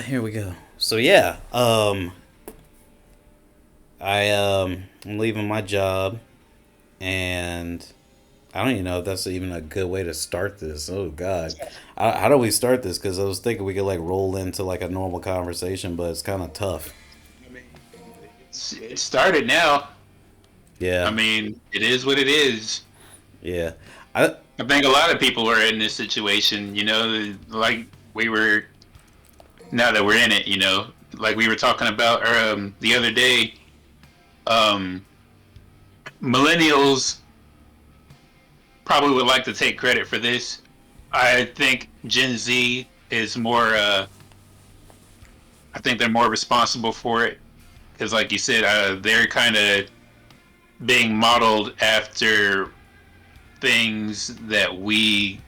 Here we go. So yeah, I'm leaving my job, and I don't even know if that's even a good way to start this. Oh God, how do we start this? Because I was thinking we could like roll into like a normal conversation, but it's kind of tough. I mean, it started now. I Yeah, mean, it is what it is. yeah. I I think a lot of people are in this situation, like we were, now that we're in it, like we were talking about the other day, um, millennials probably would like to take credit for this. I think Gen Z is more, I think they're more responsible for it because, like you said, they're kind of being modeled after things that we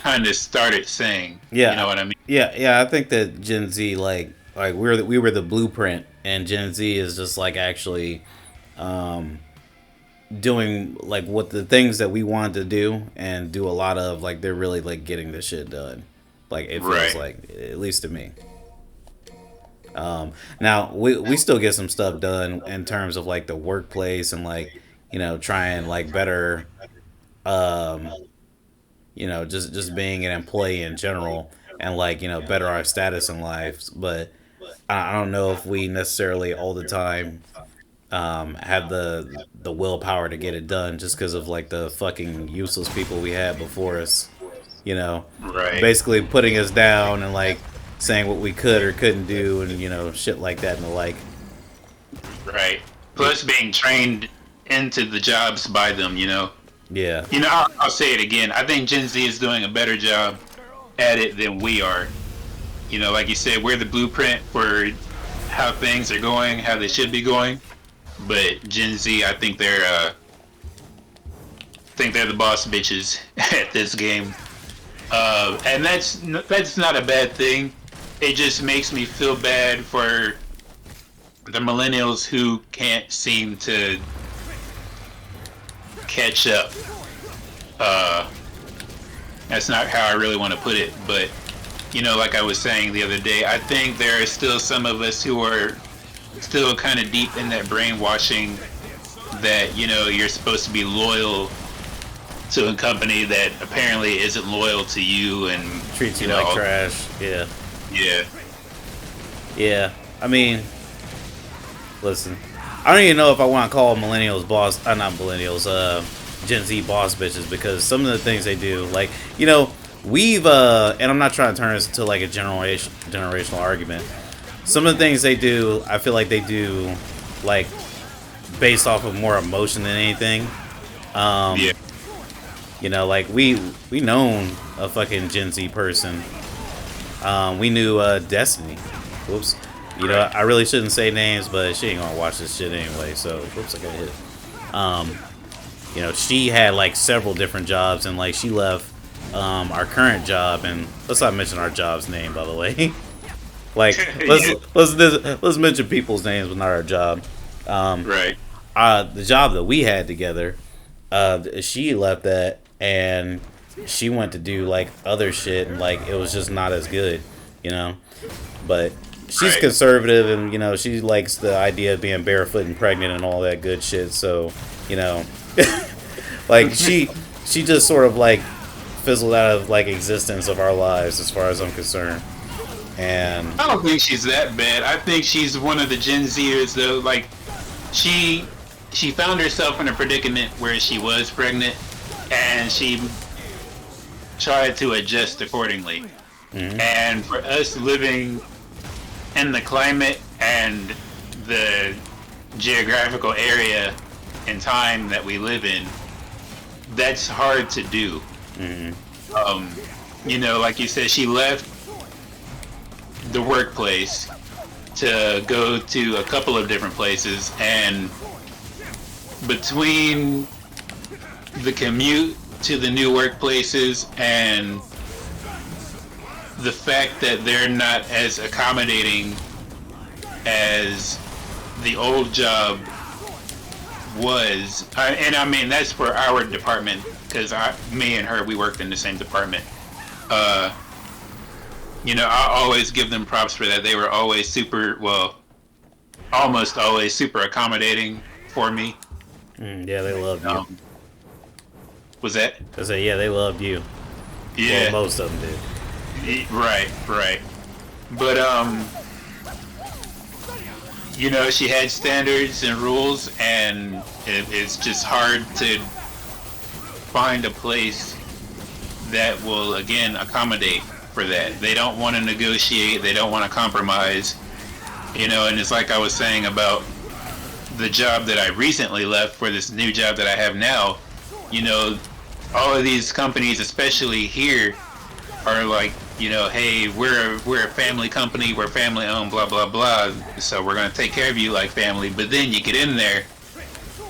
kind of started saying. You know yeah, what I mean? yeah. I think that Gen Z like we were the blueprint, and Gen Z is just like actually um doing like what the things that we wanted to do and do a lot of like they're really like getting the shit done. Like it feels Right. like, at least to me. Now we still get some stuff done in terms of like the workplace and like trying like better um just being an employee in general and like better our status in life. But I don't know if we necessarily all the time have the willpower to get it done just because of like the fucking useless people we had before us. You know, Right. basically putting us down and like saying what we could or couldn't do and shit like that and the like. Right. Yeah, Plus, being trained into the jobs by them. yeah, I'll say it again. I think Gen Z is doing a better job at it than we are. Like you said, we're the blueprint for how things are going, how they should be going. But Gen Z, I think they're the boss bitches at this game, and that's not a bad thing. It just makes me feel bad for the millennials who can't seem to catch up. Uh, that's not how I really want to put it, but like I was saying the other day, I think there are still some of us who are still kind of deep in that brainwashing that you're supposed to be loyal to a company that apparently isn't loyal to you, and treats you you like know, trash. Yeah, yeah, yeah. I mean, listen, I don't even know if I want to call millennials boss. Not millennials. Gen Z boss bitches because some of the things they do, like we've and I'm not trying to turn this into like a generational argument. Some of the things they do, I feel like they do like based off of more emotion than anything. yeah, Um, like we known a fucking Gen Z person. We knew Destiny. Whoops. right, I really shouldn't say names, but she ain't gonna watch this shit anyway. So, whoops, I got hit. Um, she had like several different jobs, and like she left our current job, and let's not mention our job's name, by the way. Like, yeah, let's mention people's names, but not our job. Um, right, the job that we had together, she left that, and she went to do like other shit, and like it was just not as good, you know. But she's right, conservative, and she likes the idea of being barefoot and pregnant and all that good shit. So, you know, like she just sort of like fizzled out of like existence of our lives, as far as I'm concerned. And I don't think she's that bad. I think she's one of the Gen Zers though. Like she she found herself in a predicament where she was pregnant, and she tried to adjust accordingly. mhm. And for us living in the climate and the geographical area and time that we live in, that's hard to do. Mhm. Um, like you said, she left the workplace to go to a couple of different places, and between the commute to the new workplaces and the fact that they're not as accommodating as the old job was, and I mean that's for our department because me and her we worked in the same department. Uh, I always give them props for that. They were always almost always super accommodating for me. Yeah, they loved you. Was that? I say, yeah, they loved you. Well, Yeah, most of them did. right, right. But she had standards and rules, and it's just hard to find a place that will again accommodate for that. They don't want to negotiate. They don't want to compromise. And it's like I was saying about the job that I recently left for this new job that I have now. You know, all of these companies, especially here, are like, hey, we're a family company, we're family owned, blah blah blah. So we're gonna take care of you like family. But then you get in there,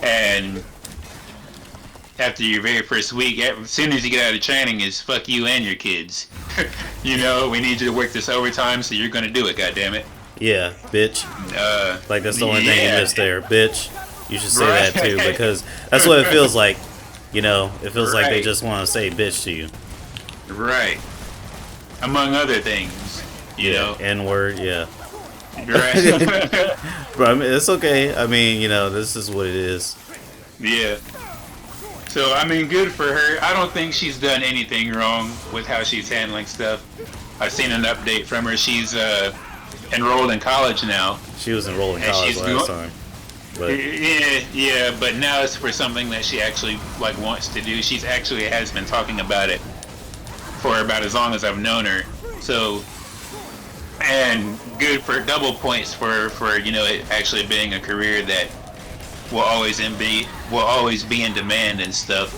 and after your very first week, as soon as you get out of training, is fuck you and your kids. We need you to work this overtime, so you're gonna do it. God damn it. Yeah, bitch. Like that's the only thing you missed there, bitch. You should say that too, because that's what it feels like. It feels like they just want to say bitch to you. Right. Among other things, N-word, yeah. Right. But I mean, it's okay. I mean, this is what it is. Yeah. So, I mean, good for her. I don't think she's done anything wrong with how she's handling stuff. I've seen an update from her. She's enrolled in college now. She was enrolled in college last time. But yeah, but now it's for something that she actually wants to do. She's actually has been talking about it for about as long as I've known her. So, and good for double points for it actually being a career that will always be in demand and stuff.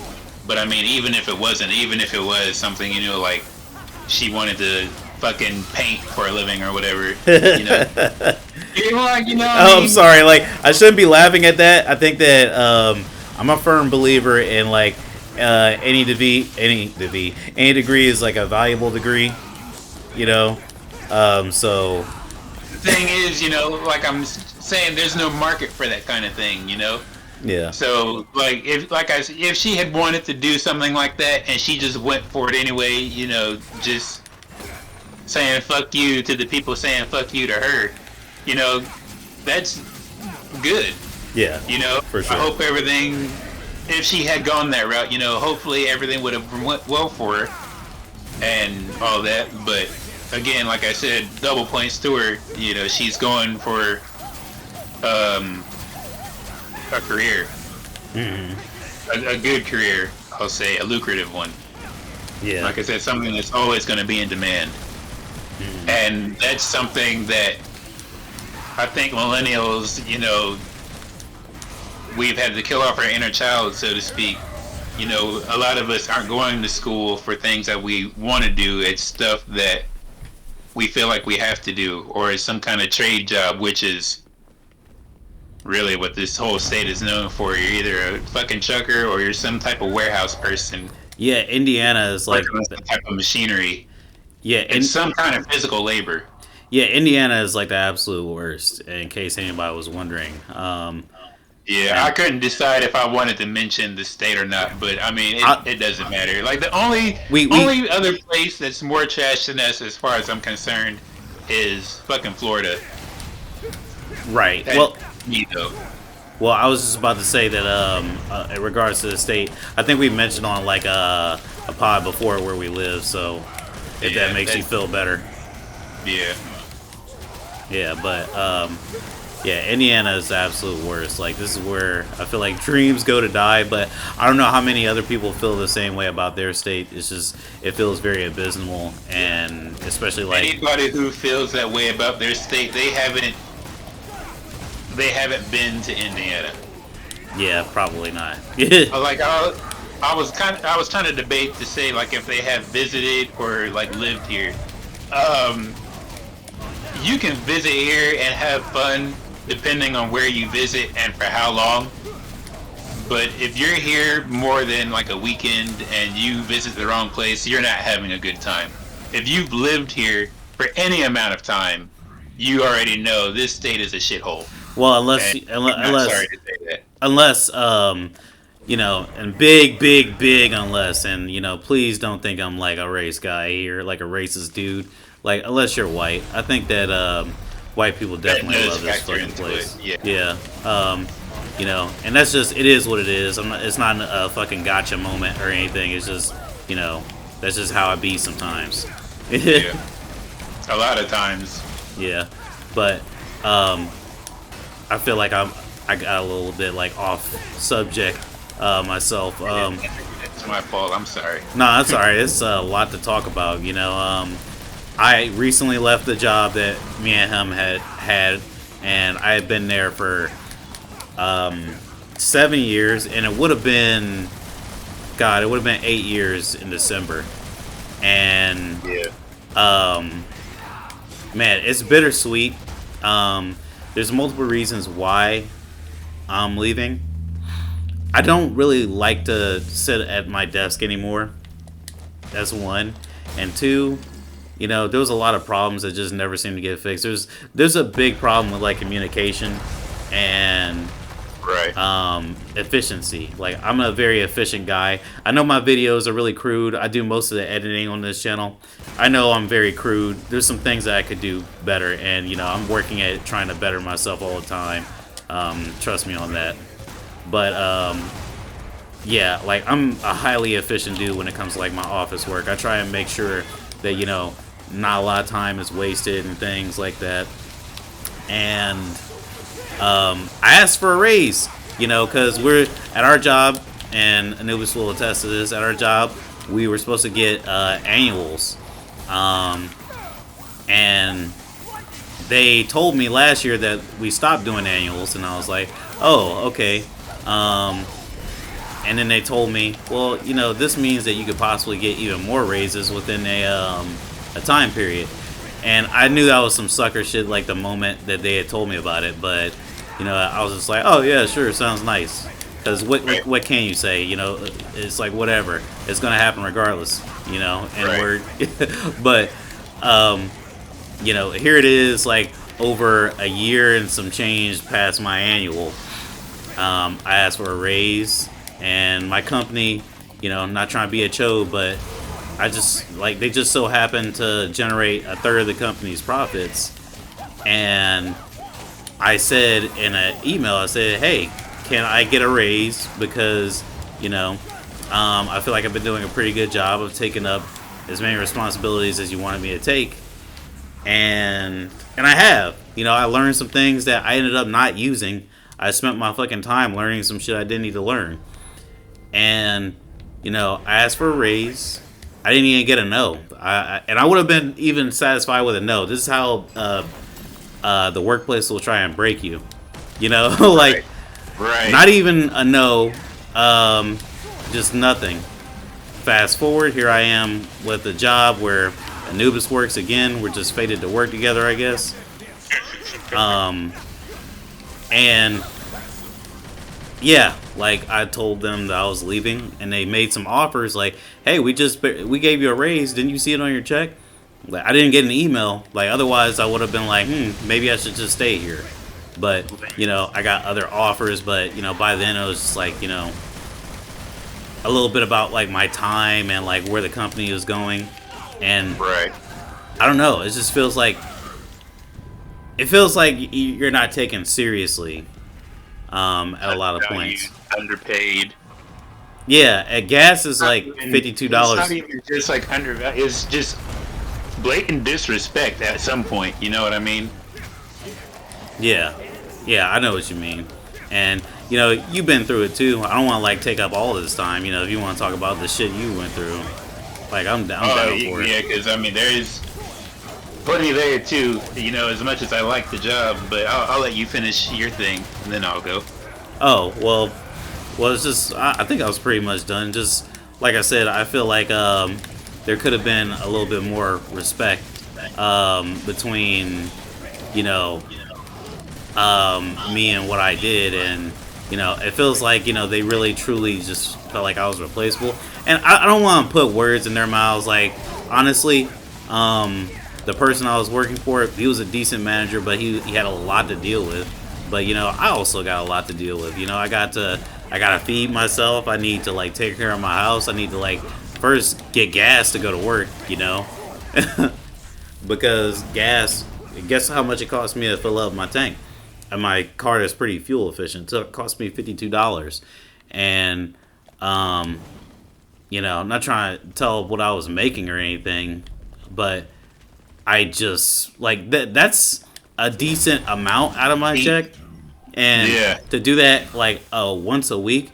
But I mean, even if it wasn't, even if it was something like she wanted to fucking paint for a living or whatever, I'm sorry. I shouldn't be laughing at that. I think that I'm a firm believer in any degree is a valuable degree. So the thing is, I'm saying, there's no market for that kind of thing, Yeah. So if she had wanted to do something like that and she just went for it anyway, just saying fuck you to the people saying fuck you to her, that's good. Yeah. For sure. I hope everything, if she had gone that route, hopefully everything would have went well for her and all that. But again, like I said, double points to her. She's going for a career, a good career. I'll say a lucrative one. Yeah. Like I said, something that's always going to be in demand. And that's something that I think millennials, we've had to kill off our inner child, so to speak. A lot of us aren't going to school for things that we want to do. It's stuff that we feel like we have to do, or it's some kind of trade job, which is really what this whole state is known for. You're either a fucking trucker or you're some type of warehouse person. Yeah, Indiana is some type of machinery. Yeah, it's some kind of physical labor. Yeah, Indiana is the absolute worst, in case anybody was wondering. I couldn't decide if I wanted to mention the state or not, but I mean, it doesn't matter. The only other place that's more trash than us, as far as I'm concerned, is fucking Florida. Right. Me though. Well, I was just about to say that in regards to the state, I think we mentioned on a pod before where we live, so if that makes you feel better. Yeah. Yeah, but Indiana is the absolute worst. This is where I feel like dreams go to die, but I don't know how many other people feel the same way about their state. It's just, it feels very abysmal, and especially anybody who feels that way about their state, they haven't been to Indiana. Yeah, probably not. I was trying to debate to say if they have visited or lived here. You can visit here and have fun depending on where you visit and for how long. But if you're here more than a weekend and you visit the wrong place, you're not having a good time. If you've lived here for any amount of time, you already know this state is a shithole. Well, unless and big unless, and please don't think I'm a race guy here, a racist dude. Like unless you're white, I think that white people That definitely does love this factor fucking into it. place. Yeah. Yeah. You know, and that's just it is what it is. It's not a fucking gotcha moment or anything. It's just you know that's just how I be sometimes. Yeah. A lot of times. Yeah, but I feel like I got a little bit like off subject myself. It's my fault. I'm sorry. No, that's alright. It's a lot to talk about. You know, I recently left the job that me and him had, and I had been there for 7 years, and it would have been, God, it would have been 8 years in December, and Yeah. man, it's bittersweet. There's multiple reasons why I'm leaving. I don't really like to sit at my desk anymore. That's one. And two, you know, there was a lot of problems that just never seem to get fixed. There's a big problem with like communication and Right. efficiency. Like I'm a very efficient guy. I know my videos are really crude. I do most of the editing on this channel. I know I'm very crude. There's some things that I could do better, and you know I'm working at trying to better myself all the time. Trust me on that. But yeah, like I'm a highly efficient dude when it comes to like my office work. I try and make sure that you know not a lot of time is wasted and things like that. And I asked for a raise, you know, because we're at our job, and Anubis will attest to this. At our job, we were supposed to get annuals, and they told me last year that we stopped doing annuals, and I was like, oh, okay. And then they told me, well, you know, this means that you could possibly get even more raises within a time period. And I knew that was some sucker shit like the moment that they had told me about it, but you know, I was just like, oh yeah, sure, sounds nice. Because what can you say? You know, it's like whatever, it's gonna happen regardless. You know, and Right. we're, but you know, here it is, like over a year and some change past my annual. I asked for a raise, and my company, you know, I'm not trying to be a chode, but I just like they just so happen to generate a third of the company's profits, and I said in an email, I said, hey, can I get a raise because you know I feel like I've been doing a pretty good job of taking up as many responsibilities as you wanted me to take, and I have. You know, I learned some things that I ended up not using. I spent my fucking time learning some shit I didn't need to learn. And, you know, I asked for a raise. I didn't even get a no. And I would have been even satisfied with a no. This is how the workplace will try and break you. You know, like, Right. not even a no, just nothing. Fast forward, here I am with a job where Anubis works again. We're just fated to work together, I guess. And yeah, like I told them that I was leaving, and they made some offers. Like, hey, we gave you a raise. Didn't you see it on your check? Like, I didn't get an email. Like, otherwise I would have been like, maybe I should just stay here. But you know, I got other offers. But you know, by then it was just like, you know, a little bit about like my time and like where the company is going, and Right. I don't know. It just feels like you're not taken seriously at a lot of points. Underpaid. Yeah, at gas is like $52. It's not even just like undervalued. It's just blatant disrespect at some point. You know what I mean? Yeah, I know what you mean, and you know you've been through it too. I don't want to like take up all of this time. You know, if you want to talk about the shit you went through, like I'm down for it. Yeah, because I mean there is plenty there too. You know, as much as I like the job, but I'll let you finish your thing and then I'll go. Oh well, it's just I think I was pretty much done. Just like I said, I feel like there could have been a little bit more respect between you know me and what I did, and you know it feels like you know they really truly just felt like I was replaceable, and I don't want to put words in their mouths. Like honestly, the person I was working for, he was a decent manager, but he had a lot to deal with. But you know I also got a lot to deal with. You know I gotta feed myself. I need to like take care of my house. I need to like first get gas to go to work. You know. because gas. Guess how much it cost me to fill up my tank? And my car is pretty fuel efficient, so it cost me $52. And I'm not trying to tell what I was making or anything, but I just like that's a decent amount out of my check, and Yeah. to do that like once a week,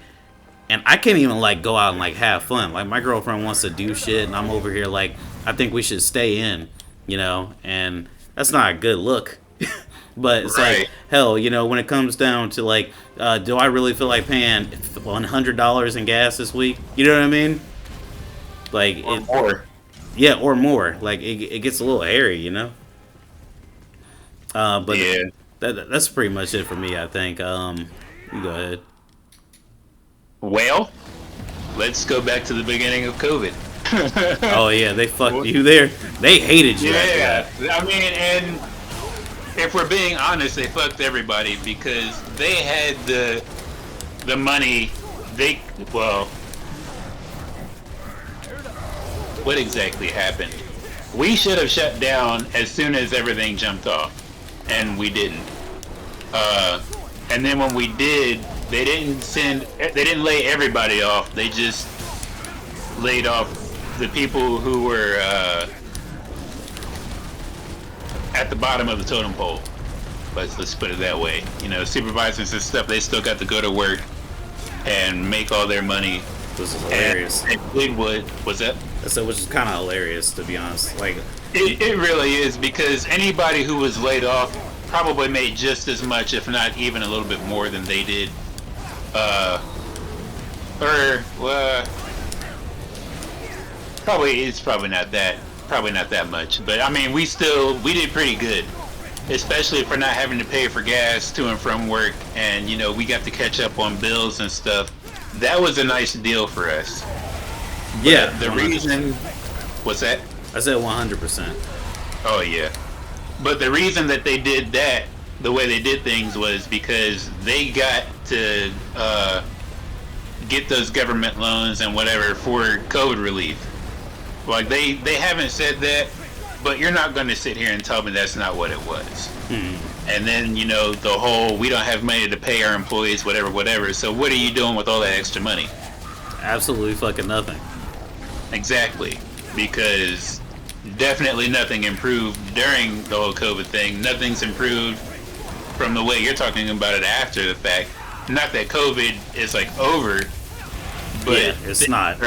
and I can't even like go out and like have fun. Like my girlfriend wants to do shit, and I'm over here like I think we should stay in, and that's not a good look. But it's Right. like hell, when it comes down to like, do I really feel like paying $100 in gas this week? You know what I mean? Like Or it, more. yeah, or more. Like it gets a little hairy. But Yeah. that's pretty much it for me. I think. You go ahead. Well, let's go back to the beginning of COVID. Oh yeah, they fucked you there. They hated you after Yeah, that. I mean, and if we're being honest, they fucked everybody because they had the money. Well, what exactly happened? We should have shut down as soon as everything jumped off, and we didn't. And then when we did, they didn't lay everybody off. They just laid off the people who were at the bottom of the totem pole. Let's put it that way. Supervisors and stuff, they still got to go to work and make all their money. This is And hilarious. they did what was that? So, which is kind of hilarious to be honest. Like, It really is because anybody who was laid off probably made just as much, if not even a little bit more than they did. It's probably not that much. But I mean, we did pretty good, especially for not having to pay for gas to and from work, and we got to catch up on bills and stuff. That was a nice deal for us. yeah, The 100%. reason, what's that? I said 100%. Oh yeah. But the reason that they did that, the way they did things, was because they got to get those government loans and whatever for COVID relief. Like they haven't said that, but you're not going to sit here and tell me that's not what it was. And then the whole we don't have money to pay our employees, whatever. So what are you doing with all that extra money? Absolutely fucking nothing. Exactly, because definitely nothing improved during the whole COVID thing. Nothing's improved from the way you're talking about it after the fact. Not that COVID is like over, but Yeah, it's not.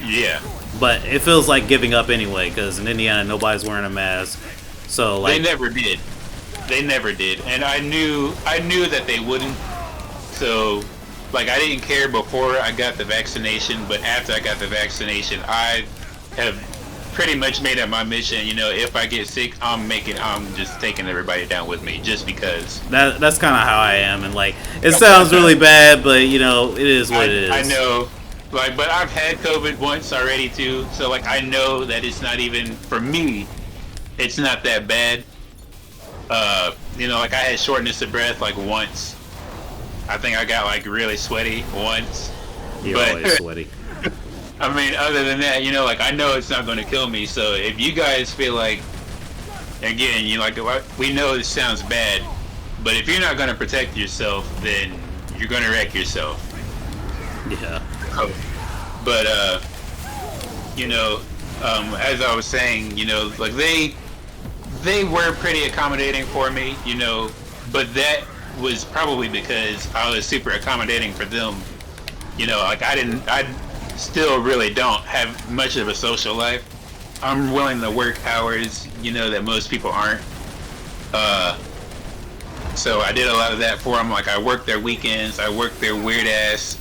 Yeah, But it feels like giving up anyway, because in Indiana nobody's wearing a mask. So like, they never did. They never did, and I knew that they wouldn't. So, like, I didn't care before I got the vaccination, but after I got the vaccination, I have pretty much made it my mission. If I get sick, I'm just taking everybody down with me, just because. that's kind of how I am, and like, it sounds really bad, but it is what it is. I know, like, but I've had COVID once already too, so like I know that it's not even for me. It's not that bad. Like I had shortness of breath like once. I think I got like really sweaty once. You're but always sweaty. I mean, other than that, like I know it's not going to kill me. So if you guys feel like, again, we know this sounds bad, but if you're not going to protect yourself, then you're going to wreck yourself. Yeah. But as I was saying, like they were pretty accommodating for me, but that was probably because I was super accommodating for them. Like I still really don't have much of a social life. I'm willing to work hours, that most people aren't. So I did a lot of that for them. Like I worked their weekends, I worked their weird ass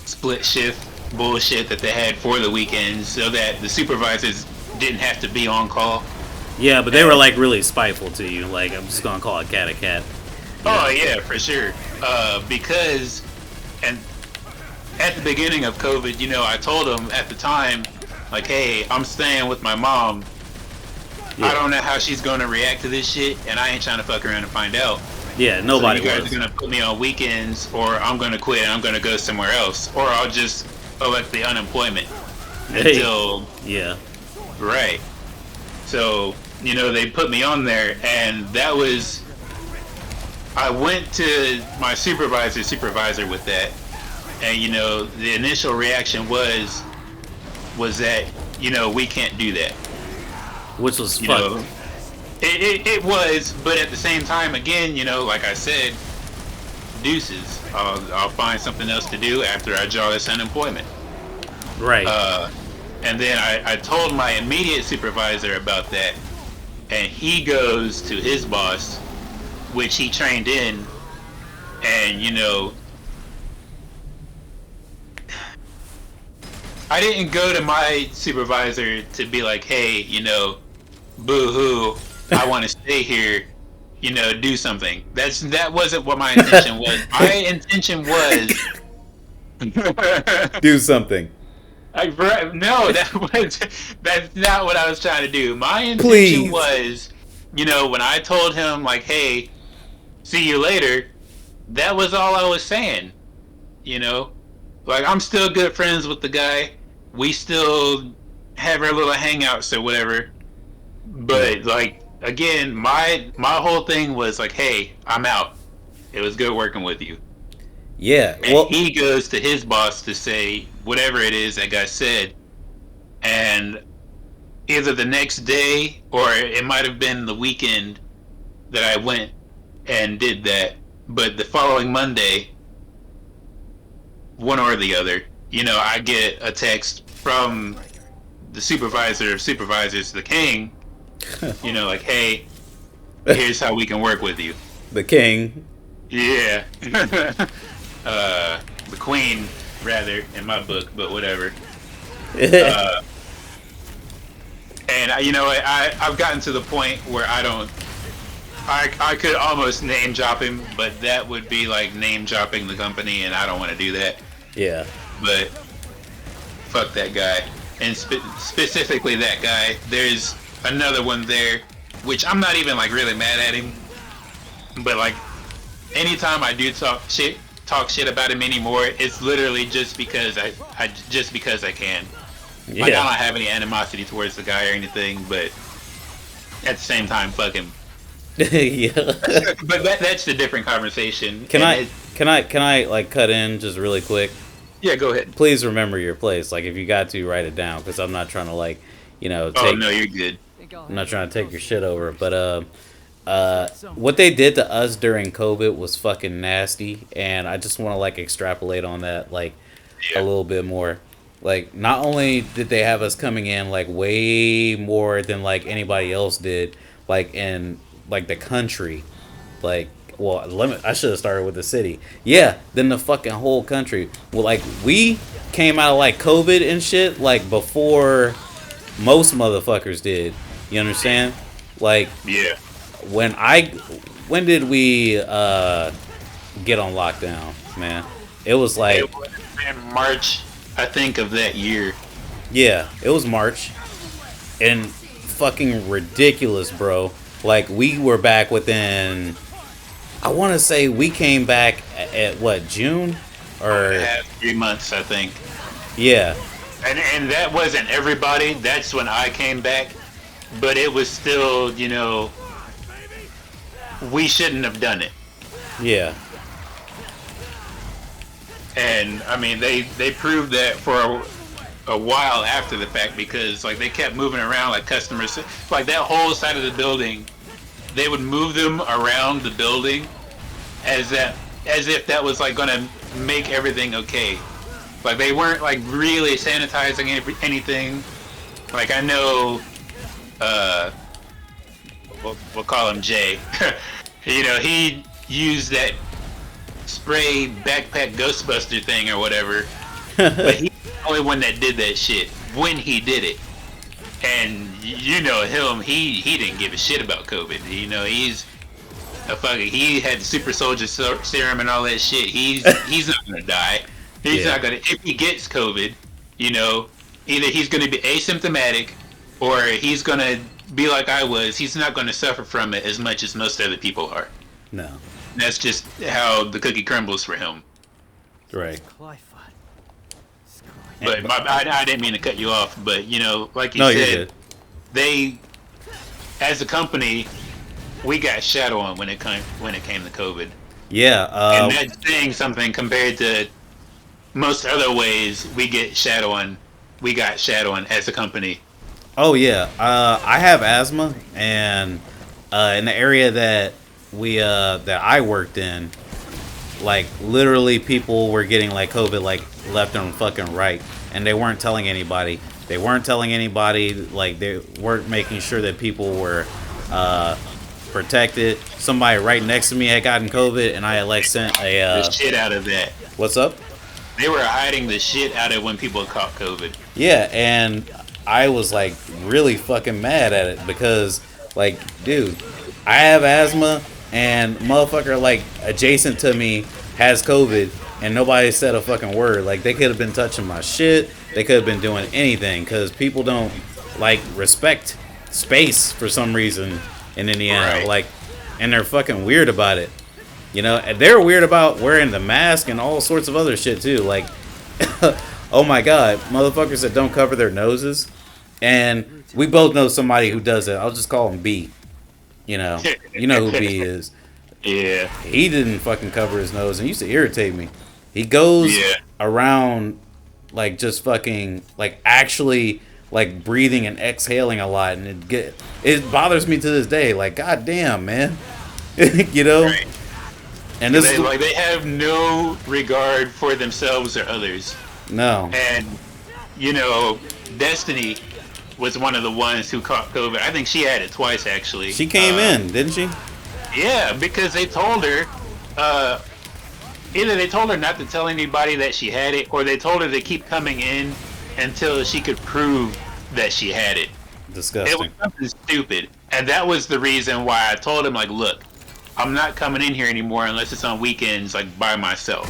split shift bullshit that they had for the weekends, so that the supervisors didn't have to be on call. Yeah, but they were like really spiteful to you. Like, I'm just gonna call a cat a cat. Oh yeah, for sure. Because, and at the beginning of COVID, I told them at the time, like, hey, I'm staying with my mom. Yeah. I don't know how she's gonna react to this shit, and I ain't trying to fuck around and find out. Yeah, nobody So you guys was. are gonna put me on weekends, or I'm gonna quit and I'm gonna go somewhere else, or I'll just elect the unemployment Hey. until Yeah. right. So they put me on there, and that was I went to my supervisor with that, and the initial reaction was that we can't do that. Which was You fucked. know, it was, but at the same time, again, like I said, deuces. I'll find something else to do after I draw this unemployment. Right. And then I told my immediate supervisor about that, and he goes to his boss, which he trained in, and I didn't go to my supervisor to be like, hey, boo hoo, I want to stay here, do something. That wasn't what my intention was. My intention was Do something. no, that's not what I was trying to do. My intention Please. was, when I told him like, hey, see you later, that was all I was saying. You know, like I'm still good friends with the guy. We still have our little hangouts or whatever. But like again, my whole thing was like, hey, I'm out. It was good working with you. Yeah. And Well. he goes to his boss to say whatever it is that guy said, and either the next day or it might have been the weekend that I went and did that. But the following Monday, one or the other, I get a text from the supervisor of supervisors, the king, like, hey, here's how we can work with you. The king. Yeah. The queen, rather, in my book, but whatever. And I've gotten to the point where I could almost name drop him, but that would be like name dropping the company, and I don't want to do that. Yeah. But fuck that guy, and specifically that guy. There's another one there, which I'm not even like really mad at him, but like anytime I do talk shit about him anymore, it's literally just because I can. Yeah. Like, I don't have any animosity towards the guy or anything, but at the same time, fuck him. Yeah. But that's a different conversation. Can I like cut in just really quick? Yeah, go ahead. Please remember your place. Like if you got to, write it down because I'm not trying to like, Oh take. no, you're good. I'm not trying to take your shit over, but what they did to us during COVID was fucking nasty, and I just want to like extrapolate on that like a Yeah. little bit more. Like not only did they have us coming in like way more than like anybody else did, like in like the country, like well, I should have started with the city. Yeah, then the fucking whole country. Well, like we came out of like COVID and shit like before most motherfuckers did. You understand? Like Yeah. when did we get on lockdown, man? It was like It was in March, I think, of that year. yeah, it was March. And fucking ridiculous, bro. Like we were back within I want to say we came back at what, June or Had 3 months, I think. yeah. And that wasn't everybody. That's when I came back. But it was still, we shouldn't have done it. Yeah. And I mean, they proved that for a while after the fact, because like they kept moving around like customers, like that whole side of the building, they would move them around the building as if that was like gonna make everything okay. Like they weren't like really sanitizing anything. Like I know, we'll call him Jay. He used that spray backpack Ghostbuster thing or whatever. But he's the only one that did that shit when he did it. And you know him, he didn't give a shit about COVID. He's a fucking, he had super soldier serum and all that shit. He's not gonna die. He's not gonna, if he gets COVID, either he's gonna be asymptomatic or he's gonna be like I was. He's not gonna suffer from it as much as most other people are. No. That's just how the cookie crumbles for him. Right. But I didn't mean to cut you off. But like you No, you're said, good. they as a company, we got shat on when it came to COVID, Yeah. and that's saying something compared to most other ways we get shat on. We got shat on as a company. Oh yeah. I have asthma, and in the area that I worked in, like literally people were getting like COVID like left and fucking right, and they weren't telling anybody. They weren't telling anybody. Like they weren't making sure that people were uh, protected. Somebody right next to me had gotten COVID, and I had like sent a The shit out of that. what's up? They were hiding the shit out of when people caught COVID. Yeah, and I was like really fucking mad at it because like, dude, I have asthma and motherfucker like adjacent to me has COVID and nobody said a fucking word. Like they could have been touching my shit. They could have been doing anything because people don't like respect space for some reason in Indiana. Right. Like, and they're fucking weird about it. You know, and they're weird about wearing the mask and all sorts of other shit too. Like, oh my god, motherfuckers that don't cover their noses. And we both know somebody who does it. I'll just call him B. You know who B is. Yeah. He didn't fucking cover his nose and used to irritate me. He goes Yeah. around like just fucking like actually like breathing and exhaling a lot, and it bothers me to this day. Like, goddamn, man, you know. Right. And this is They have no regard for themselves or others. no. And you know, Destiny was one of the ones who caught COVID. I think she had it twice actually. She came in, didn't she? Yeah, because they told her, either they told her not to tell anybody that she had it, or they told her to keep coming in until she could prove that she had it. It was Disgusting. something stupid, and that was the reason why I told him, like, look, I'm not coming in here anymore unless it's on weekends, like by myself.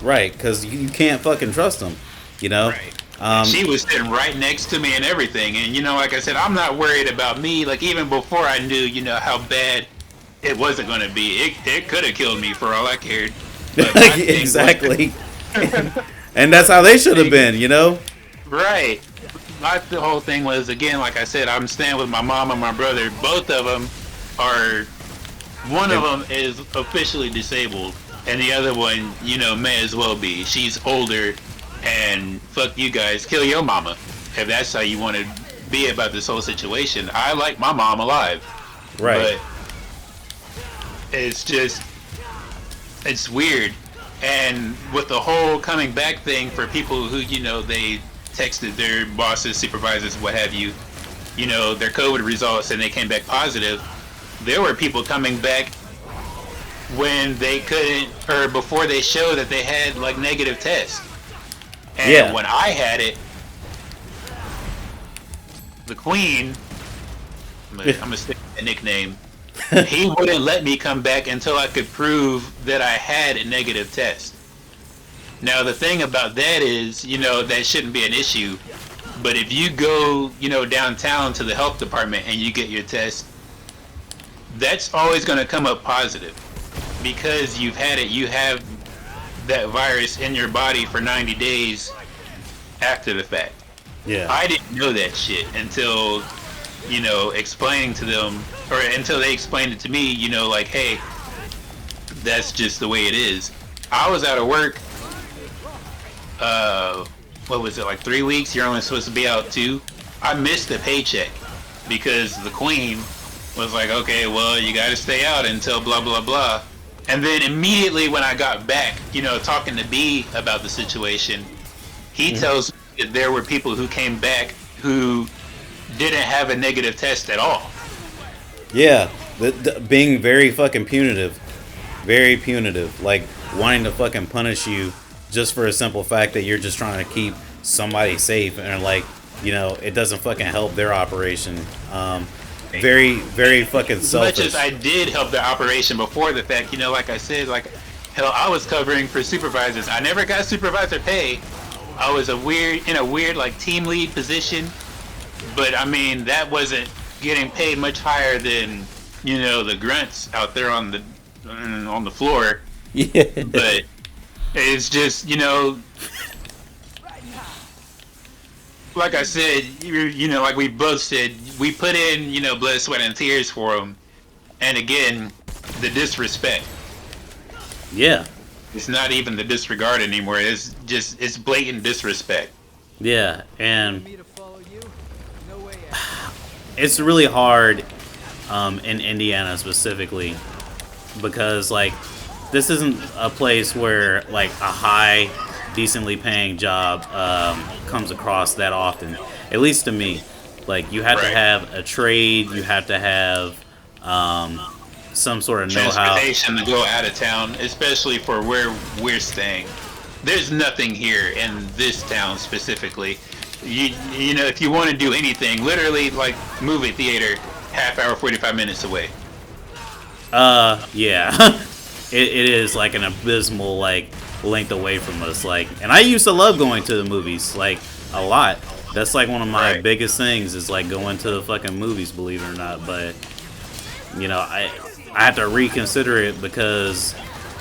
Right, because you can't fucking trust them. You know. Right. She was sitting right next to me and everything, and you know, like I said, I'm not worried about me. Like even before I knew, you know, how bad it wasn't going to be. It could have killed me for all I cared. But my thing Exactly. And that's how they should have been. You know. right. The whole thing was, again, like I said, I'm staying with my mom and my brother. Both of them are. One of them is officially disabled, and the other one, you know, may as well be. She's older, and fuck you guys, kill your mama. If that's how you want to be about this whole situation. I like my mom alive. Right. But it's just, it's weird. And with the whole coming back thing for people who, you know, they texted their bosses, supervisors, what have you, you know, their COVID results and they came back positive, there were people coming back when they couldn't, or before they showed that they had like negative tests. And Yeah. when I had it, the Queen, I'm gonna stick with the nickname, he wouldn't let me come back until I could prove that I had a negative test. Now the thing about that is, you know, that shouldn't be an issue. But if you go, you know, downtown to the health department and you get your test, that's always going to come up positive because you've had it. You have that virus in your body for 90 days after the fact. Yeah. I didn't know that shit until, you know, explaining to them, or until they explained it to me, you know, like, hey, that's just the way it is. I was out of work, what was it, like 3 weeks? You're only supposed to be out 2. I missed a paycheck because the Queen was like, okay, well, you got to stay out until blah, blah, blah. And then immediately when I got back, you know, talking to B about the situation, he tells me that there were people who came back who didn't have a negative test at all. Yeah. Being very fucking punitive. Very punitive. Like wanting to fucking punish you just for a simple fact that you're just trying to keep somebody safe, and like, you know, it doesn't fucking help their operation. Very, very fucking selfish. As much as I did help the operation before the fact, you know, like I said, like, hell, I was covering for supervisors. I never got supervisor pay. I was in a weird like team lead position, but I mean that wasn't getting paid much higher than, you know, the grunts out there on the floor. Yeah. But it's just, you know, like I said, like we both said, we put in, blood, sweat, and tears for them. And again, the disrespect. Yeah. It's not even the disregard anymore. It's blatant disrespect. Yeah, and it's really hard in Indiana specifically because like this isn't a place where like a high, decently paying job comes across that often. At least to me, like you have to Right. have a trade, you have to have some sort of know-how. Transportation to go out of town, especially for where we're staying. There's nothing here in this town specifically. If you want to do anything, literally like movie theater, half hour, 45 minutes away. Yeah. It is like an abysmal like length away from us. Like, and I used to love going to the movies like a lot. That's like one of my Right. biggest things is like going to the fucking movies, believe it or not. But I have to reconsider it because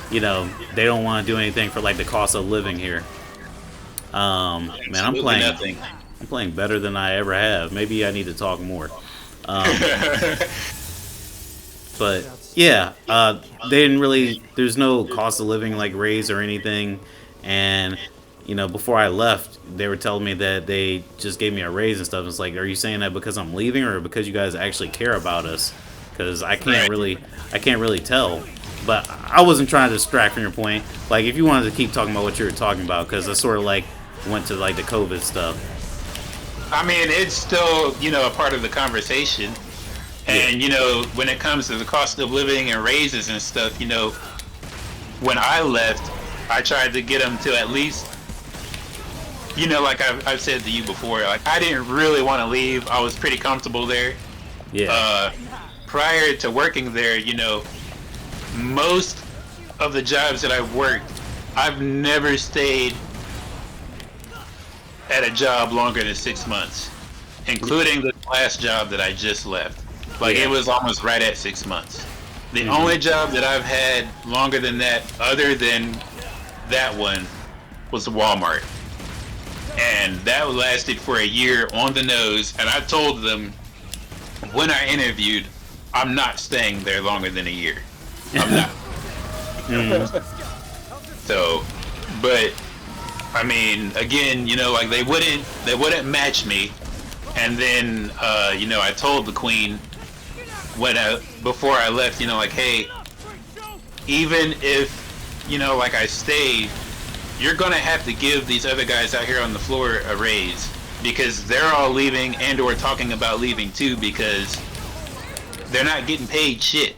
they don't want to do anything for like the cost of living here. Man, Absolutely nothing. I'm playing better than I ever have. Maybe I need to talk more. Um, but yeah, they didn't really. There's no cost of living like raise or anything, and before I left, they were telling me that they just gave me a raise and stuff. It's like, are you saying that because I'm leaving or because you guys actually care about us? Because Right. I can't really tell. But I wasn't trying to distract from your point. Like, if you wanted to keep talking about what you were talking about, because I sort of like went to like the COVID stuff. I mean, it's still, a part of the conversation. Yeah, And, when it comes to the cost of living and raises and stuff, when I left, I tried to get them to at least, like I've said to you before, like I didn't really want to leave. I was pretty comfortable there. yeah, Uh, Prior to working there, most of the jobs that I've worked, I've never stayed at a job longer than 6 months, including the last job that I just left. Like yeah. it was almost right at 6 months. The Hmm. only job that I've had longer than that, other than that one, was Walmart. And that lasted for a year on the nose. And I told them when I interviewed, I'm not staying there longer than a year. I'm not. Mm. So, but I mean, again, like they wouldn't match me. And then, I told the queen before I left, like, hey, even if, like I stayed, you're gonna have to give these other guys out here on the floor a raise because they're all leaving and/or talking about leaving too because they're not getting paid shit.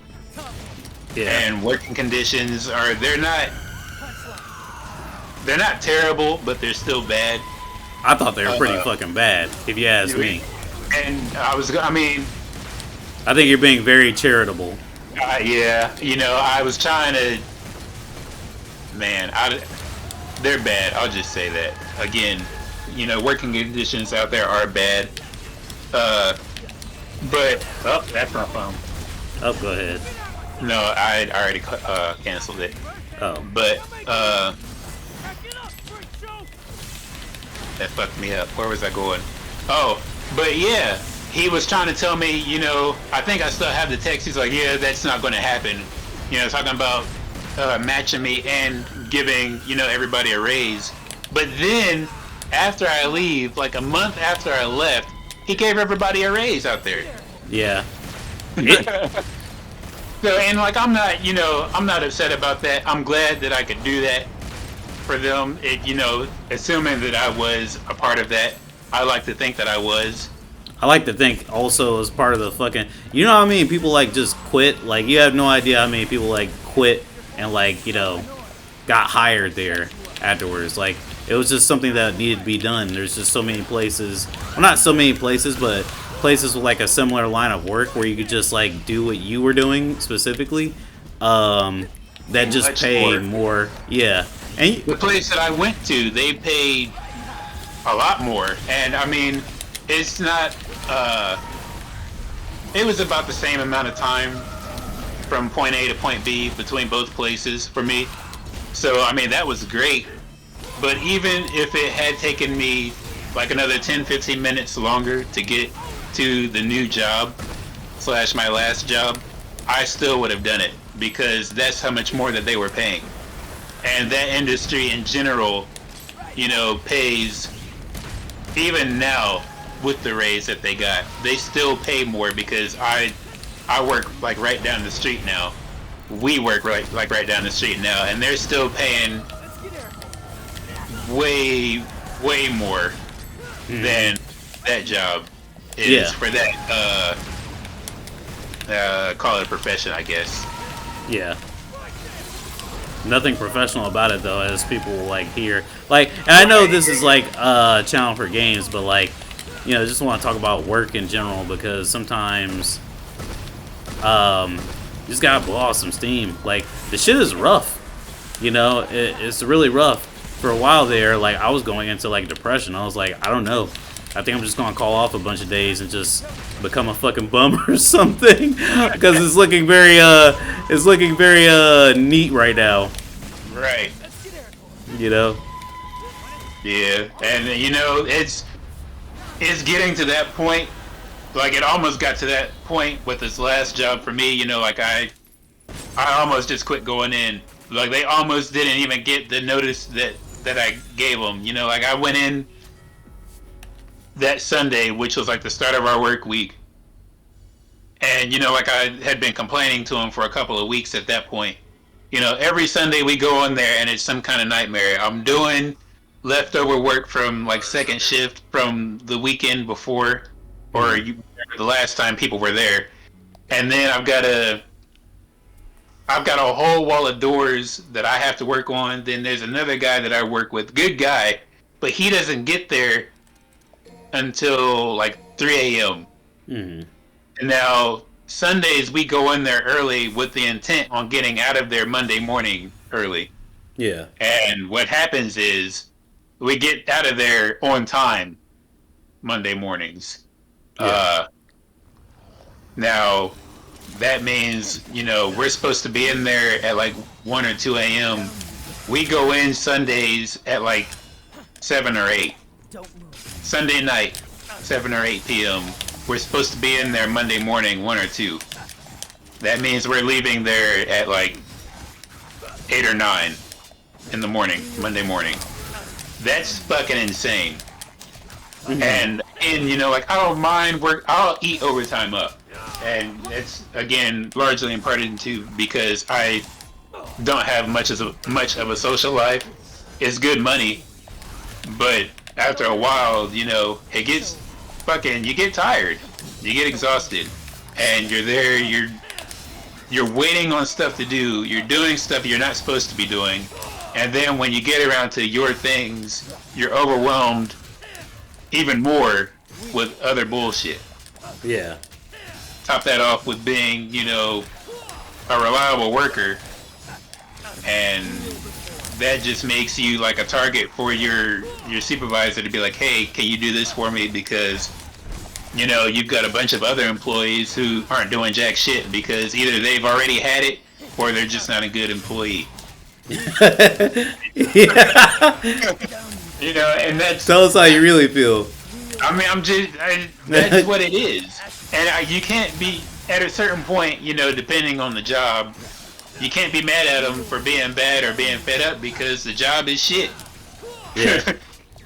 Yeah. And working conditions they're not terrible, but they're still bad. I thought they were pretty Uh, fucking bad, if you ask me. And I mean, I think you're being very charitable. yeah, I was trying to, man, they're bad. I'll just say that again. Working conditions out there are bad. But that's my phone. Oh, go ahead. No, I already canceled it. Oh, But that fucked me up. Where was I going? Oh, but yeah, he was trying to tell me, I think I still have the text. He's like, yeah, that's not going to happen. Talking about matching me and giving, everybody a raise. But then, after I leave, like a month after I left, he gave everybody a raise out there. yeah. It, So, and like, I'm not upset about that. I'm glad that I could do that for them. Assuming that I was a part of that. I like to think that I was. I like to think also as part of the fucking. You know how many people like just quit? Like you have no idea how many people like quit and like got hired there afterwards. Like it was just something that needed to be done. There's just so many places. Well, not so many places, but places with like a similar line of work where you could just like do what you were doing specifically. That just Much pay more. more. Yeah, and The place that I went to, they paid a lot more. And I mean, it's not, it was about the same amount of time from point A to point B between both places for me. So, I mean, that was great. But even if it had taken me like another 10-15 minutes longer to get to the new job slash my last job, I still would have done it because that's how much more that they were paying. And that industry in general, pays, even now with the raise that they got, they still pay more because I work like right down the street now. We work right down the street now, and they're still paying way more than that job is for that call it a profession, I guess. Yeah. Nothing professional about it though, as people like hear. Like, and I know this is like a channel for games, but like, just want to talk about work in general because sometimes, you just gotta blow off some steam. Like, the shit is rough. It's really rough. For a while there, like, I was going into like depression. I was like, I don't know. I think I'm just gonna call off a bunch of days and just become a fucking bummer or something because it's looking very neat right now. Right. Yeah, and it's getting to that point. Like, it almost got to that point with this last job for me. Like I almost just quit going in. Like, they almost didn't even get the notice that I gave them. Like, I went in that Sunday, which was like the start of our work week. And, like I had been complaining to him for a couple of weeks at that point. Every Sunday we go in there and it's some kind of nightmare. I'm doing leftover work from like second shift from the weekend before, or the last time people were there. And then I've got a whole wall of doors that I have to work on. Then there's another guy that I work with, good guy, but he doesn't get there until like 3 a.m. And now Sundays we go in there early with the intent on getting out of there Monday morning early. Yeah. And what happens is we get out of there on time Monday mornings. Yeah. Now that means, we're supposed to be in there at like 1 or 2 a.m. We go in Sundays at like 7 or 8. Sunday night, 7 or 8 p.m. We're supposed to be in there Monday morning, 1 or 2. That means we're leaving there at like 8 or 9 in the morning, Monday morning. That's fucking insane. And like, I don't mind work. I'll eat overtime up. And it's, again, largely imparted into because I don't have much of a social life. It's good money, but after a while, it gets you get tired, you get exhausted, and you're there, you're waiting on stuff to do, you're doing stuff you're not supposed to be doing, and then when you get around to your things, you're overwhelmed even more with other bullshit. Yeah. Top that off with being, a reliable worker, and that just makes you like a target for your supervisor to be like, hey, can you do this for me? Because, you've got a bunch of other employees who aren't doing jack shit because either they've already had it or they're just not a good employee. And that's... Tell us how you really feel. I mean, that's what it is. And you can't be, at a certain point, depending on the job, you can't be mad at them for being bad or being fed up because the job is shit. Yeah.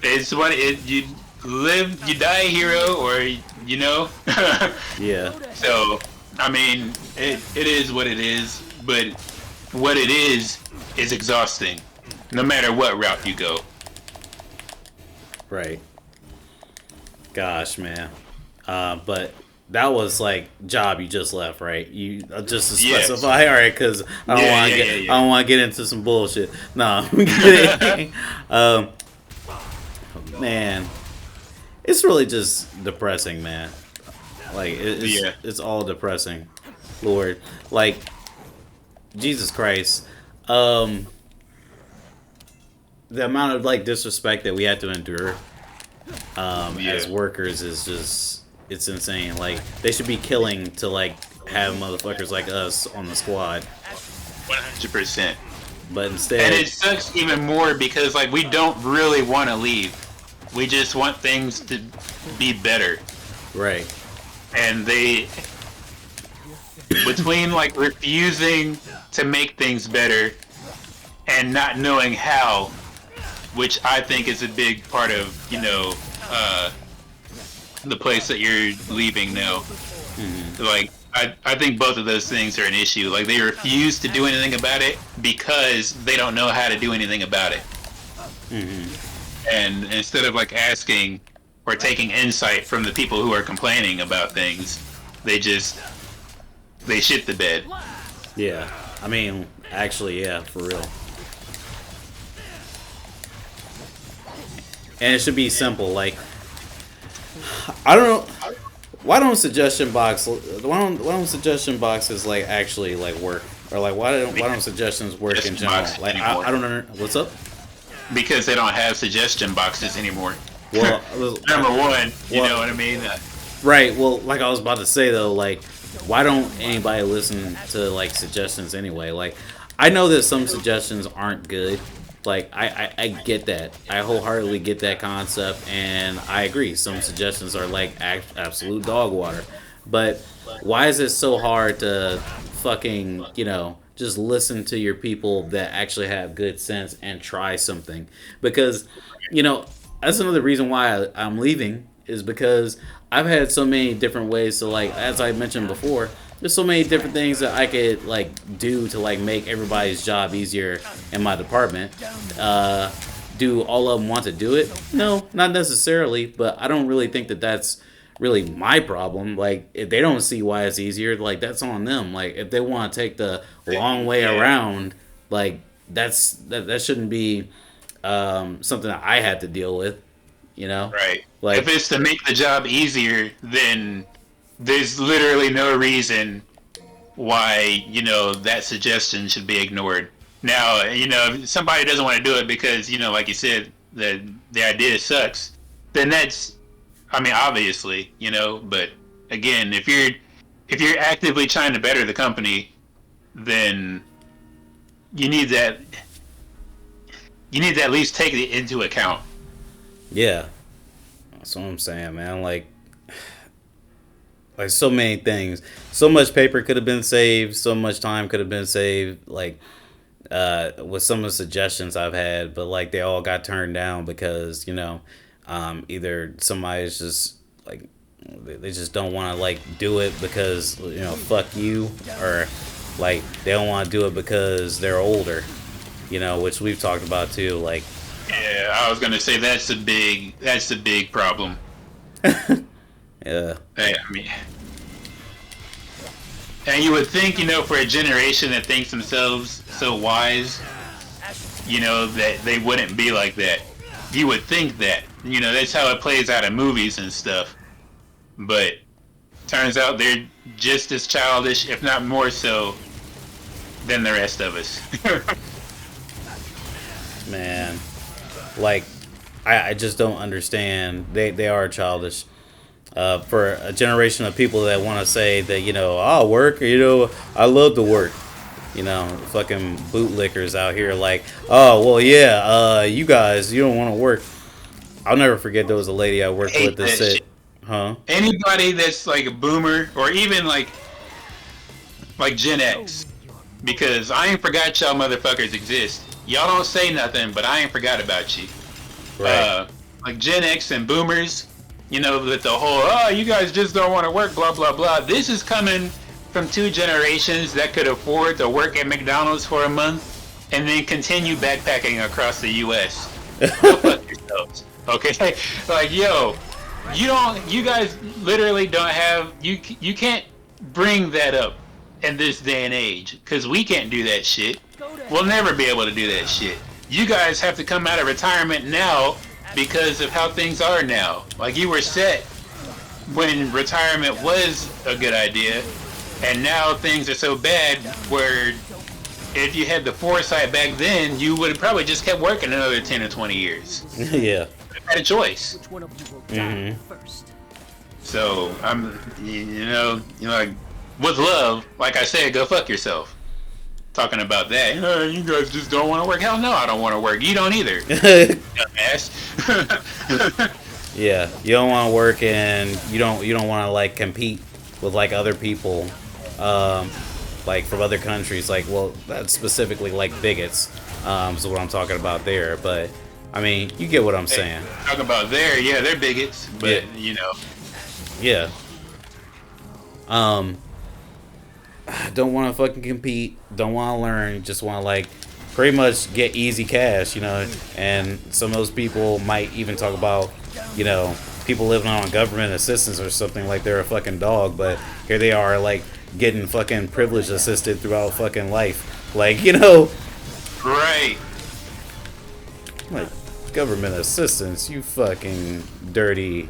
It's what you live, you die a hero, or Yeah. So, I mean, it is what it is, but what it is exhausting, no matter what route you go. Right. Gosh, man. But that was like job you just left, right? You just to specify, all right? Because I don't want to get into some bullshit. No, I'm kidding. Man, it's really just depressing, man. Like it's all depressing, Lord. Like, Jesus Christ, the amount of like disrespect that we had to endure as workers is just, it's insane. Like, they should be killing to like have motherfuckers like us on the squad. 100%. But instead, and it sucks even more because like we don't really want to leave. We just want things to be better. Right. And they, between like refusing to make things better and not knowing how, which I think is a big part of, the place that you're leaving now. Mm-hmm. Like, I think both of those things are an issue. Like, they refuse to do anything about it because they don't know how to do anything about it. Mm-hmm. And instead of like asking or taking insight from the people who are complaining about things, they shit the bed. Yeah, I mean, actually, yeah, for real. And it should be simple. Like, I don't know. Why don't suggestion boxes like actually like work, or like why don't suggestions work in general? Like I don't know. What's up? Because they don't have suggestion boxes anymore. Well, number one, you know what I mean? Right. Well, like I was about to say though, like why don't anybody listen to like suggestions anyway? Like I know that some suggestions aren't good. Like I get that. I wholeheartedly get that concept, and I agree. Some suggestions are like absolute dog water. But why is it so hard to fucking, just listen to your people that actually have good sense and try something? Because, that's another reason why I'm leaving, is because I've had so many different ways to, like, as I mentioned before, there's so many different things that I could like do to like make everybody's job easier in my department. Do all of them want to do it? No, not necessarily, but I don't really think that that's really my problem. Like, if they don't see why it's easier, like that's on them. Like, if they want to take the long way around, like that shouldn't be something that I had to deal with. Right. Like, if it's to make the job easier, then there's literally no reason why, that suggestion should be ignored. Now, if somebody doesn't want to do it because, like you said, the idea sucks, then that's, I mean, obviously, but again, if you're actively trying to better the company, then you need to at least take it into account. Yeah. That's what I'm saying, man. Like so many things, so much paper could have been saved, so much time could have been saved, like with some of the suggestions I've had, but like they all got turned down because either somebody's just like they just don't want to like do it because fuck you, or like they don't want to do it because they're older, which we've talked about too. Like, yeah, I was gonna say that's the big problem. Yeah. I mean, and you would think, for a generation that thinks themselves so wise, that they wouldn't be like that. You would think that, that's how it plays out in movies and stuff. But turns out they're just as childish, if not more so, than the rest of us. Man, like, I just don't understand. They are childish. For a generation of people that want to say that, I'll work, I love to work. Fucking bootlickers out here like, oh, well, yeah, you guys, you don't want to work. I'll never forget there was a lady I worked with that said, huh? Anybody that's like a boomer or even like Gen X, because I ain't forgot y'all motherfuckers exist. Y'all don't say nothing, but I ain't forgot about you. Right. Like Gen X and boomers, with the whole, you guys just don't want to work, blah, blah, blah. This is coming from two generations that could afford to work at McDonald's for a month and then continue backpacking across the U.S. Go fuck yourselves, okay? Like, yo, you guys literally don't have, you can't bring that up in this day and age, because we can't do that shit. We'll never be able to do that shit. You guys have to come out of retirement now because of how things are now. Like, you were set when retirement was a good idea, and now things are so bad where if you had the foresight back then, you would have probably just kept working another 10 or 20 years. Yeah. You had a choice. Mm-hmm. So, I'm, like, with love, like I said, go fuck yourself. talking about that. You guys just don't want to work. Hell no, I don't want to work. You don't either, dumbass. Yeah, you don't want to work, and you don't want to like compete with like other people, like from other countries. Like, well, that's specifically like bigots. Is what I'm talking about there. But I mean, you get what I'm saying. Talking about there, yeah, they're bigots, but Yeah. Don't want to fucking compete. Don't want to learn. Just want to like pretty much get easy cash, And some of those people might even talk about, people living on government assistance or something like they're a fucking dog. But here they are, like getting fucking privilege assisted throughout fucking life. Like, right. like government assistance. You fucking dirty.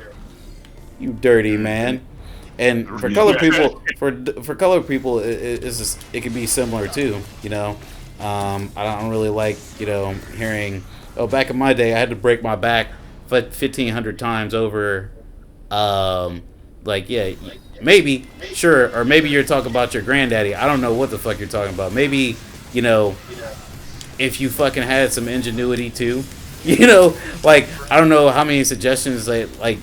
You dirty man. And for colored people, for colored people, it's just, it can be similar too. I don't really like hearing. Oh, back in my day, I had to break my back 1,500 times over. Like yeah, maybe sure, or maybe you're talking about your granddaddy. I don't know what the fuck you're talking about. Maybe if you fucking had some ingenuity too, like I don't know how many suggestions like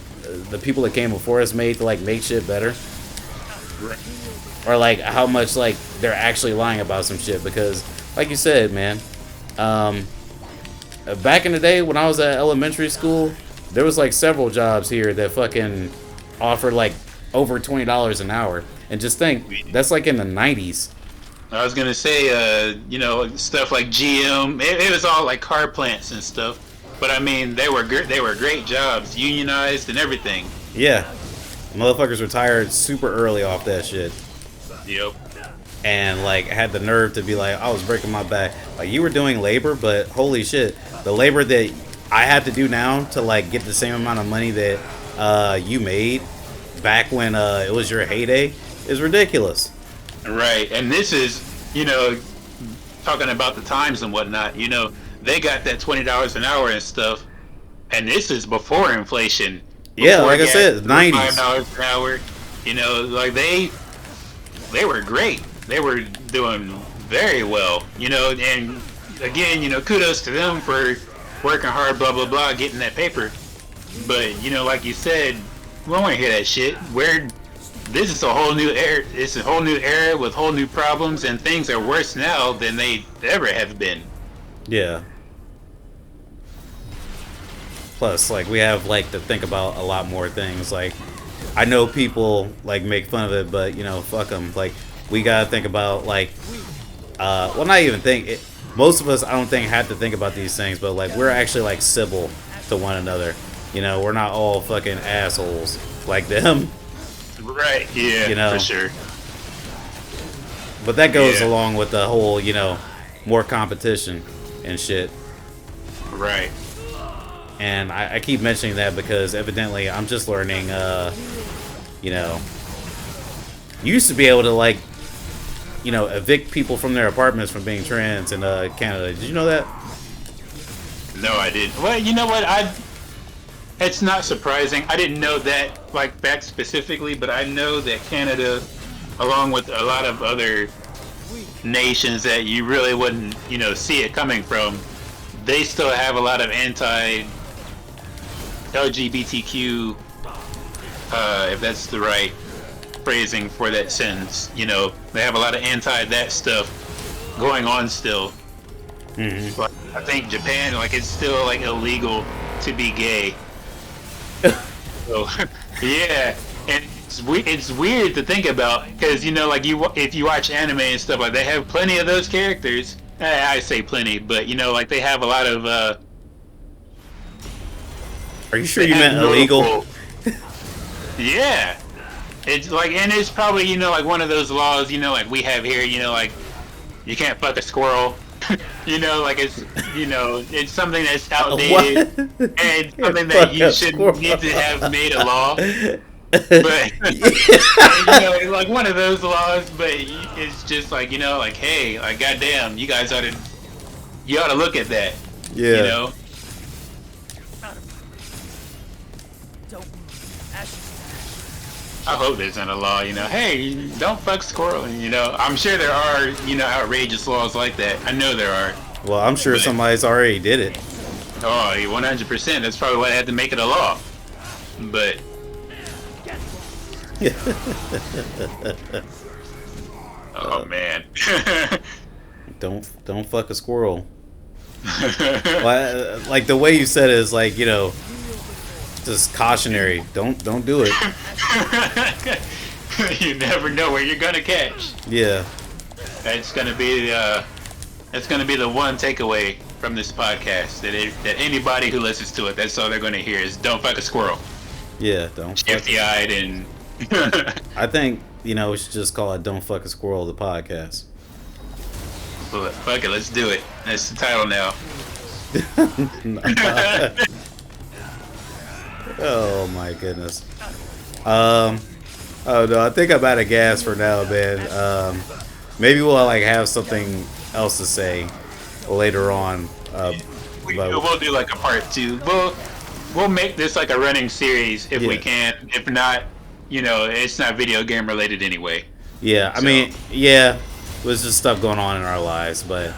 the people that came before us made to like make shit better, or like how much like they're actually lying about some shit. Because like you said, man, back in the day when I was at elementary school, there was like several jobs here that fucking offered like over $20 an hour. And just think, that's like in the 90s. I was gonna say, stuff like GM. It was all like car plants and stuff. But I mean, they were great jobs, unionized and everything. Yeah, motherfuckers retired super early off that shit. Yep. And like had the nerve to be like, I was breaking my back. Like, you were doing labor, but holy shit, the labor that I have to do now to like get the same amount of money that you made back when it was your heyday is ridiculous. Right, and this is talking about the times and whatnot. They got that $20 an hour and stuff, and this is before inflation. Yeah, like I said, '90s. $5 an hour. Like they were great. They were doing very well. And again, kudos to them for working hard, blah blah blah, getting that paper. But like you said, we don't want to hear that shit. This is a whole new era. It's a whole new era with whole new problems, and things are worse now than they ever have been. Yeah. Plus, like, we have like to think about a lot more things. Like, I know people like make fun of it, but fuck them. Like, we gotta think about like, well, not even think it. Most of us, I don't think, have to think about these things, but like, we're actually like civil to one another. We're not all fucking assholes like them. Right. Yeah. For sure. But that goes along with the whole, more competition and shit. Right. And I keep mentioning that because evidently I'm just learning, you used to be able to like, evict people from their apartments from being trans in Canada. Did you know that? No, I didn't. Well, you know what? It's not surprising. I didn't know that like back specifically, but I know that Canada, along with a lot of other nations that you really wouldn't, see it coming from, they still have a lot of anti-LGBTQ, if that's the right phrasing for that sentence. They have a lot of anti-that stuff going on still. Mm-hmm. But I think Japan, like, it's still like illegal to be gay. So, yeah, and it's weird to think about because like if you watch anime and stuff, like they have plenty of those characters. I say plenty, but like they have a lot of. Are you sure you meant illegal? Yeah, it's like, and it's probably like one of those laws like we have here. Like you can't fuck a squirrel. Like it's something that's outdated and something that you shouldn't need to have made a law. But it's like one of those laws, but it's just like like, hey, like, goddamn, you guys ought to look at that. Yeah. I hope there's not a law, hey, don't fuck squirrel. I'm sure there are, outrageous laws like that. I know there are. Well, I'm sure But, somebody's already did it. oh, 100%. That's probably why I had to make it a law. But, oh man. Don't fuck a squirrel. Well, like the way you said it is like, just cautionary. Don't do it. You never know where you're gonna catch. Yeah. That's gonna be that's gonna be the one takeaway from this podcast. That anybody who listens to it, that's all they're gonna hear is "Don't fuck a squirrel." Yeah. Don't. Shifty-eyed and. I think we should just call it "Don't Fuck a Squirrel" the podcast. Fuck it, let's do it. That's the title now. Oh my goodness. Oh no, I think I'm out of gas for now, man. Maybe we'll have something else to say later on. We'll do like a part 2. We'll make this like a running series if we can. If not, it's not video game related anyway. Yeah, I mean, yeah, there's just stuff going on in our lives, but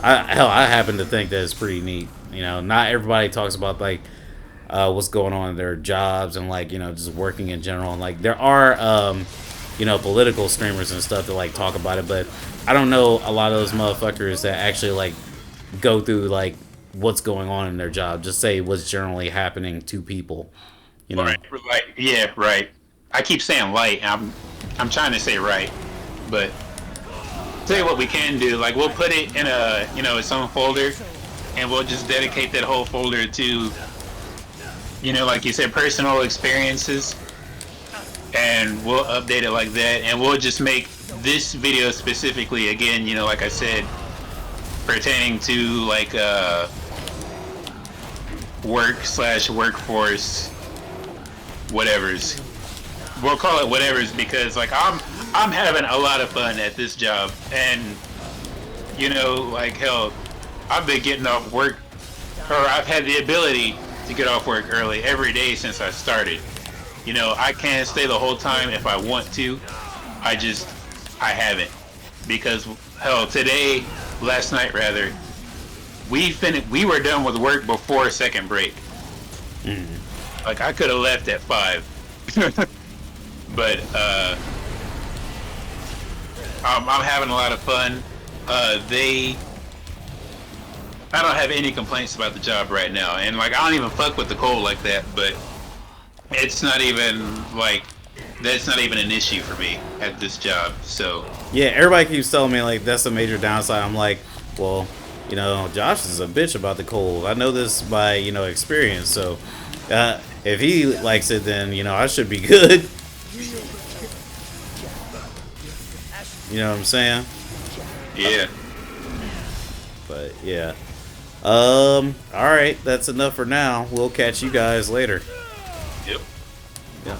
I happen to think that it's pretty neat. Not everybody talks about what's going on in their jobs and just working in general. And there are political streamers and stuff that talk about it, but I don't know a lot of those motherfuckers that actually go through what's going on in their job. Just say what's generally happening to people. Right. Yeah, right. I keep saying light. I'm trying to say right, but tell you what we can do. We'll put it in its own folder, and we'll just dedicate that whole folder to, like you said, personal experiences, and we'll update it like that, and we'll just make this video specifically again, like I said, pertaining to work/workforce whatevers. We'll call it whatevers because I'm having a lot of fun at this job, and hell, I've been getting off work, or I've had the ability to get off work early every day since I started. I can't stay the whole time if I want to. I haven't, because hell, last night rather, we were done with work before second break. I could have left at 5. But I'm having a lot of fun. I don't have any complaints about the job right now, and I don't even fuck with the cold like that. But it's not even that's not even an issue for me at this job. So yeah, everybody keeps telling me that's a major downside. I'm like, well, Josh is a bitch about the cold. I know this by experience. So if he likes it, then I should be good. You know what I'm saying? Yeah. But yeah. Alright, that's enough for now. We'll catch you guys later. Yep. Yeah.